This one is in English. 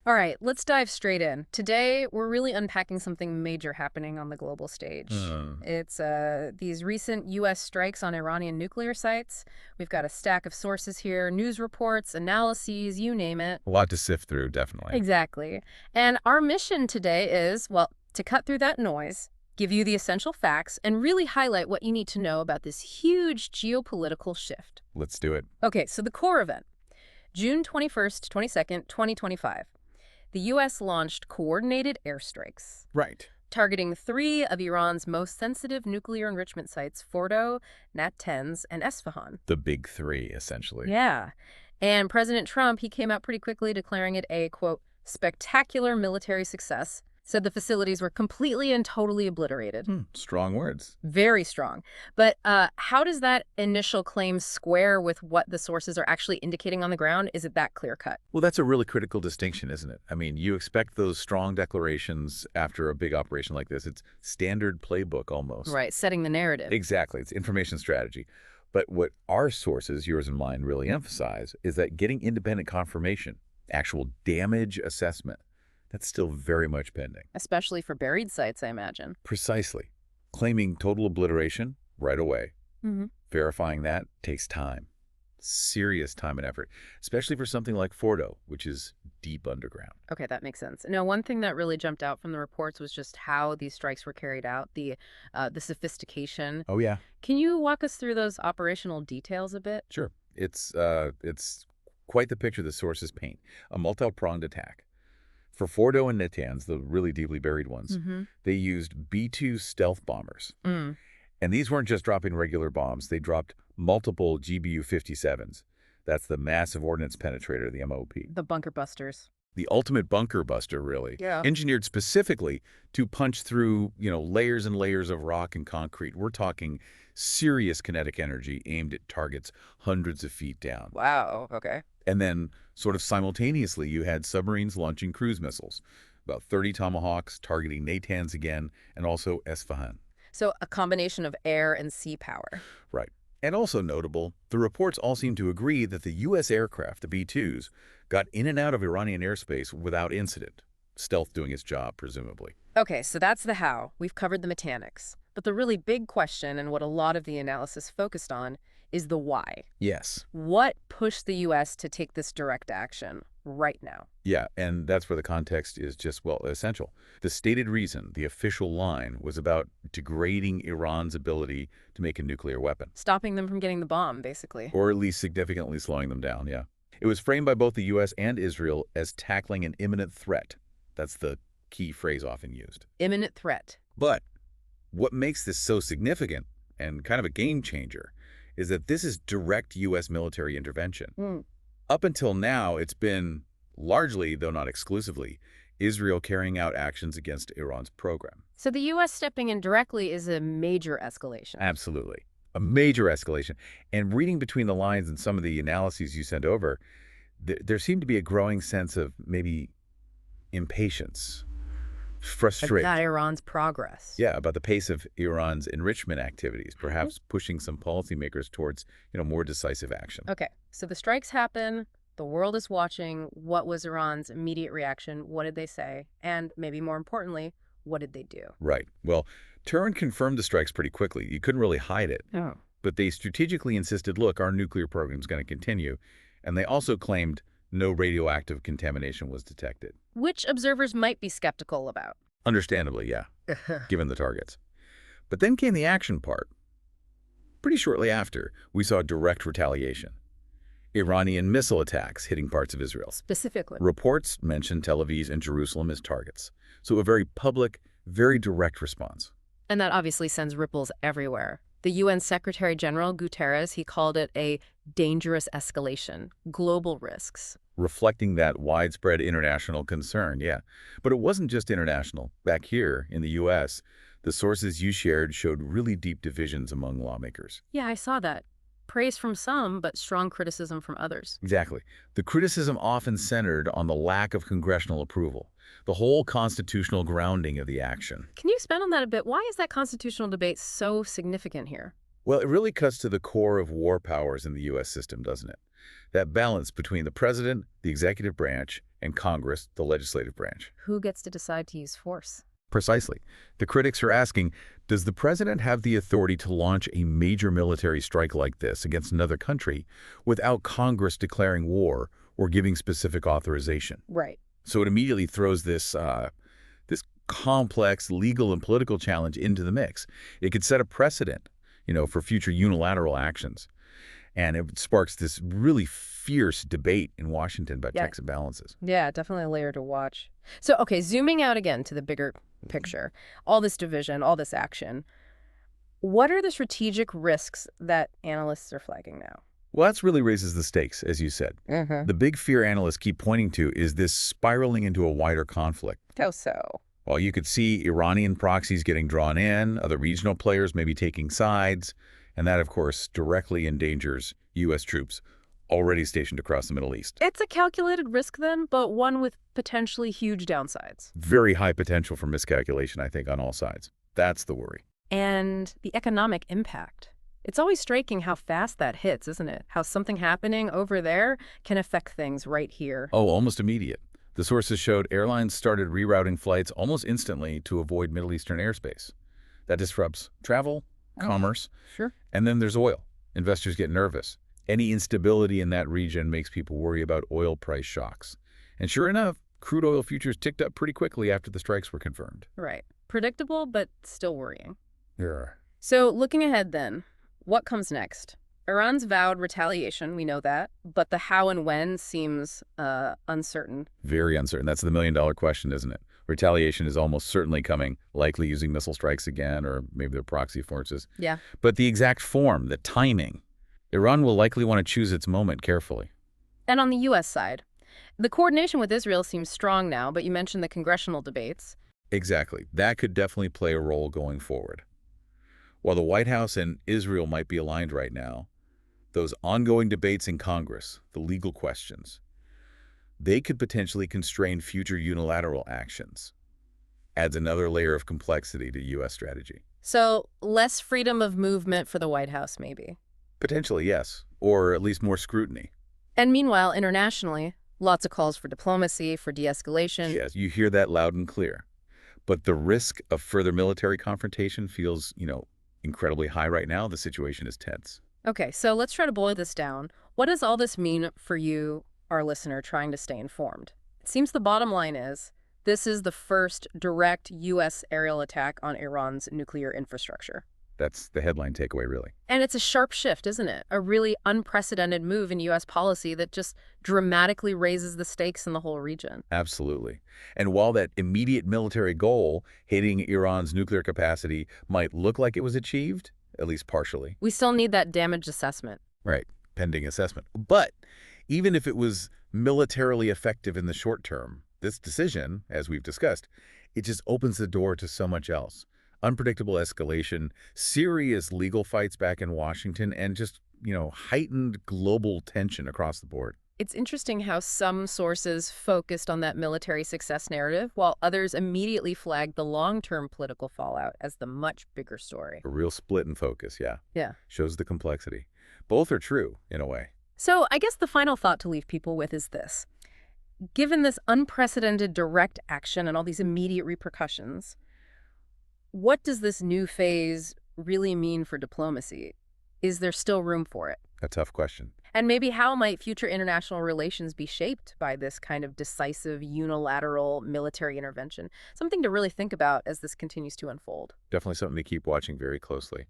All right, let's dive straight in. Today, we're really unpacking something major happening on the global stage. Hmm. It's these recent U.S. strikes on Iranian nuclear sites. We've got a stack of sources here, news reports, analyses, you name it. A lot to sift through, definitely. Exactly. And our mission today is, well, to cut through that noise, give you the essential facts, and really highlight what you need to know about this huge geopolitical shift. Let's do it. Okay, so the core event, June 21st, 22nd, 2025. The U.S. launched coordinated airstrikes, Right. targeting three of Iran's most sensitive nuclear enrichment sites, Fordow, Natanz, and Esfahan. The big three, essentially. Yeah. And President Trump, he came out pretty quickly declaring it a, quote, spectacular military success, said the facilities were completely and totally obliterated. Strong words. Very strong. But how does that initial claim square with what the sources are actually indicating on the ground? Is it that clear-cut? Well, that's a really critical distinction, isn't it? I mean, you expect those strong declarations after a big operation like this. It's standard playbook almost. Right, setting the narrative. Exactly. It's information strategy. But what our sources, yours and mine, really emphasize is that getting independent confirmation, actual damage assessment, that's still very much pending. Especially for buried sites, I imagine. Precisely. Claiming total obliteration right away. Mm-hmm. Verifying that takes time. Serious time and effort, especially for something like Fordow, which is deep underground. Okay, that makes sense. Now, one thing that really jumped out from the reports was just how these strikes were carried out, the sophistication. Oh, yeah. Can you walk us through those operational details a bit? Sure. It's quite the picture the sources paint. A multi-pronged attack. For Fordow and Natanz, the really deeply buried ones, Mm-hmm. they used B-2 stealth bombers. Mm. And these weren't just dropping regular bombs. They dropped multiple GBU-57s. That's the massive ordnance penetrator, the MOP. The bunker busters. The ultimate bunker buster, really. Yeah. Engineered specifically to punch through, layers and layers of rock and concrete. We're talking serious kinetic energy aimed at targets hundreds of feet down. Wow, okay. And then, sort of simultaneously, you had submarines launching cruise missiles, about 30 Tomahawks targeting Natanz again, and also Esfahan. So a combination of air and sea power. Right. And also notable, the reports all seem to agree that the U.S. aircraft, the B-2s, got in and out of Iranian airspace without incident. Stealth doing its job, presumably. Okay, so that's the how. We've covered the mechanics. But the really big question, and what a lot of the analysis focused on, is the why. Yes. What pushed the U.S. to take this direct action right now? Yeah, and that's where the context is just, well, essential. The stated reason, the official line, was about degrading Iran's ability to make a nuclear weapon. Stopping them from getting the bomb, basically. Or at least significantly slowing them down, yeah. It was framed by both the U.S. and Israel as tackling an imminent threat. That's the key phrase often used. Imminent threat. But what makes this so significant and kind of a game changer is that this is direct U.S. military intervention. Mm. Up until now, it's been largely, though not exclusively, Israel carrying out actions against Iran's program. So the U.S. stepping in directly is a major escalation. Absolutely. A major escalation. And reading between the lines in some of the analyses you sent over, there seemed to be a growing sense of maybe impatience, frustration. About Iran's progress. Yeah, about the pace of Iran's enrichment activities, perhaps pushing some policymakers towards, more decisive action. Okay, so the strikes happen, the world is watching. What was Iran's immediate reaction? What did they say? And maybe more importantly, what did they do? Right. Well, Tehran confirmed the strikes pretty quickly. You couldn't really hide it. Oh. But they strategically insisted, look, our nuclear program's going to continue. And they also claimed no radioactive contamination was detected. Which observers might be skeptical about. Understandably, yeah, given the targets. But then came the action part. Pretty shortly after, we saw direct retaliation. Iranian missile attacks hitting parts of Israel. Specifically. Reports mentioned Tel Aviv and Jerusalem as targets. So a very public, very direct response. And that obviously sends ripples everywhere. The UN Secretary General Guterres, he called it a dangerous escalation, global risks. Reflecting that widespread international concern, yeah. But it wasn't just international. Back here in the U.S., the sources you shared showed really deep divisions among lawmakers. Yeah, I saw that. Praise from some, but strong criticism from others. Exactly. The criticism often centered on the lack of congressional approval, the whole constitutional grounding of the action. Can you expand on that a bit? Why is that constitutional debate so significant here? Well, it really cuts to the core of war powers in the U.S. system, doesn't it? That balance between the president, the executive branch, and Congress, the legislative branch. Who gets to decide to use force? Precisely. The critics are asking, does the president have the authority to launch a major military strike like this against another country without Congress declaring war or giving specific authorization? Right. So it immediately throws this complex legal and political challenge into the mix. It could set a precedent, for future unilateral actions. And it sparks this really fierce debate in Washington about checks and balances. Yeah, definitely a layer to watch. So, okay, zooming out again to the bigger picture, all this division, all this action, what are the strategic risks that analysts are flagging now? Well, that really raises the stakes, as you said. The big fear analysts keep pointing to is this spiraling into a wider conflict. How so? Well, you could see Iranian proxies getting drawn in, other regional players maybe taking sides, and that, of course, directly endangers U.S. troops already stationed across the Middle East. It's a calculated risk then, but one with potentially huge downsides. Very high potential for miscalculation, I think, on all sides. That's the worry. And the economic impact. It's always striking how fast that hits, isn't it? How something happening over there can affect things right here. Oh, almost immediate. The sources showed airlines started rerouting flights almost instantly to avoid Middle Eastern airspace. That disrupts travel, commerce, Sure. and then there's oil. Investors get nervous. Any instability in that region makes people worry about oil price shocks. And sure enough, crude oil futures ticked up pretty quickly after the strikes were confirmed. Right. Predictable, but still worrying. Yeah. So looking ahead then, what comes next? Iran's vowed retaliation, we know that, but the how and when seems uncertain. Very uncertain. That's the million-dollar question, isn't it? Retaliation is almost certainly coming, likely using missile strikes again, or maybe their proxy forces. Yeah. But the exact form, the timing, Iran will likely want to choose its moment carefully. And on the U.S. side, the coordination with Israel seems strong now, but you mentioned the congressional debates. Exactly. That could definitely play a role going forward. While the White House and Israel might be aligned right now, those ongoing debates in Congress, the legal questions, they could potentially constrain future unilateral actions. Adds another layer of complexity to U.S. strategy. So less freedom of movement for the White House, maybe. Potentially, yes, or at least more scrutiny. And meanwhile, internationally, lots of calls for diplomacy, for de-escalation. Yes, you hear that loud and clear. But the risk of further military confrontation feels, incredibly high right now. The situation is tense. Okay, so let's try to boil this down. What does all this mean for you, our listener, trying to stay informed? It seems the bottom line is this is the first direct U.S. aerial attack on Iran's nuclear infrastructure. That's the headline takeaway, really. And it's a sharp shift, isn't it? A really unprecedented move in U.S. policy that just dramatically raises the stakes in the whole region. Absolutely. And while that immediate military goal, hitting Iran's nuclear capacity, might look like it was achieved, at least partially. We still need that damage assessment. Right. Pending assessment. But even if it was militarily effective in the short term, this decision, as we've discussed, it just opens the door to so much else. Unpredictable escalation, serious legal fights back in Washington, and just, heightened global tension across the board. It's interesting how some sources focused on that military success narrative, while others immediately flagged the long-term political fallout as the much bigger story. A real split in focus, yeah. Yeah. Shows the complexity. Both are true, in a way. So I guess the final thought to leave people with is this. Given this unprecedented direct action and all these immediate repercussions, what does this new phase really mean for diplomacy? Is there still room for it? A tough question. And maybe how might future international relations be shaped by this kind of decisive, unilateral military intervention? Something to really think about as this continues to unfold. Definitely something to keep watching very closely.